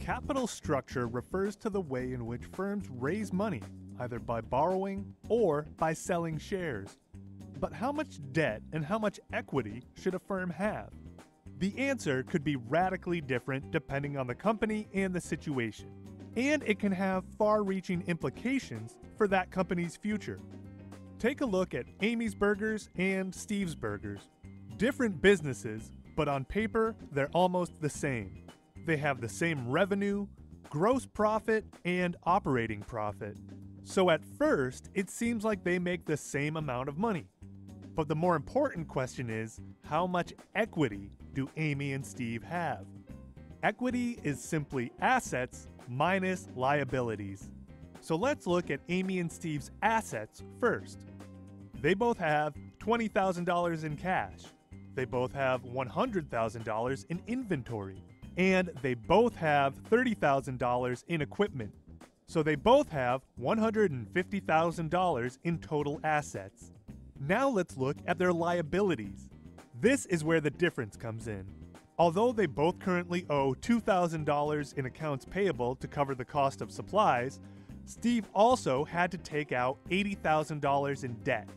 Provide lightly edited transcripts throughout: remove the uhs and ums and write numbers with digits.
Capital structure refers to the way in which firms raise money, either by borrowing or by selling shares. But how much debt and how much equity should a firm have? The answer could be radically different depending on the company and the situation, and it can have far-reaching implications for that company's future. Take a look at Amy's Burgers and Steve's Burgers. Different businesses, but on paper, they're almost the same. They have the same revenue, gross profit, and operating profit. So at first, it seems like they make the same amount of money. But the more important question is, how much equity do Amy and Steve have? Equity is simply assets minus liabilities. So let's look at Amy and Steve's assets first. They both have $20,000 in cash. They both have $100,000 in inventory. And they both have $30,000 in equipment. So they both have $150,000 in total assets. Now let's look at their liabilities. This is where the difference comes in. Although they both currently owe $2,000 in accounts payable to cover the cost of supplies, Steve also had to take out $80,000 in debt.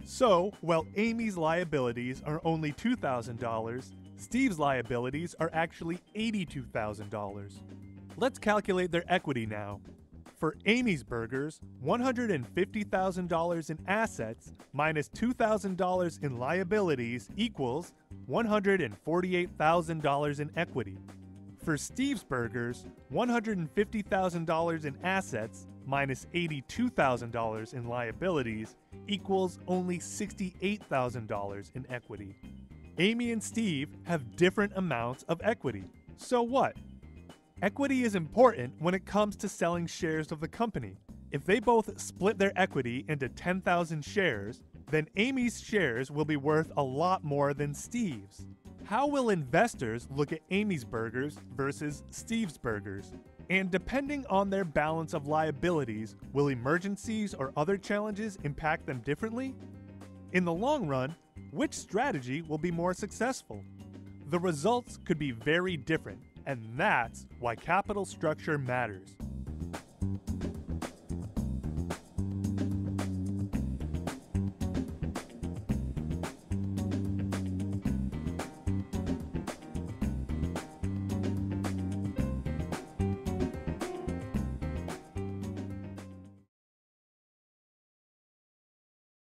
So, while Amy's liabilities are only $2,000, Steve's liabilities are actually $82,000. Let's calculate their equity now. For Amy's Burgers, $150,000 in assets minus $2,000 in liabilities equals $148,000 in equity. For Steve's Burgers, $150,000 in assets minus $82,000 in liabilities equals only $68,000 in equity. Amy and Steve have different amounts of equity. So what? Equity is important when it comes to selling shares of the company. If they both split their equity into 10,000 shares, then Amy's shares will be worth a lot more than Steve's. How will investors look at Amy's Burgers versus Steve's Burgers? And depending on their balance of liabilities, will emergencies or other challenges impact them differently? In the long run, which strategy will be more successful? The results could be very different, and that's why capital structure matters.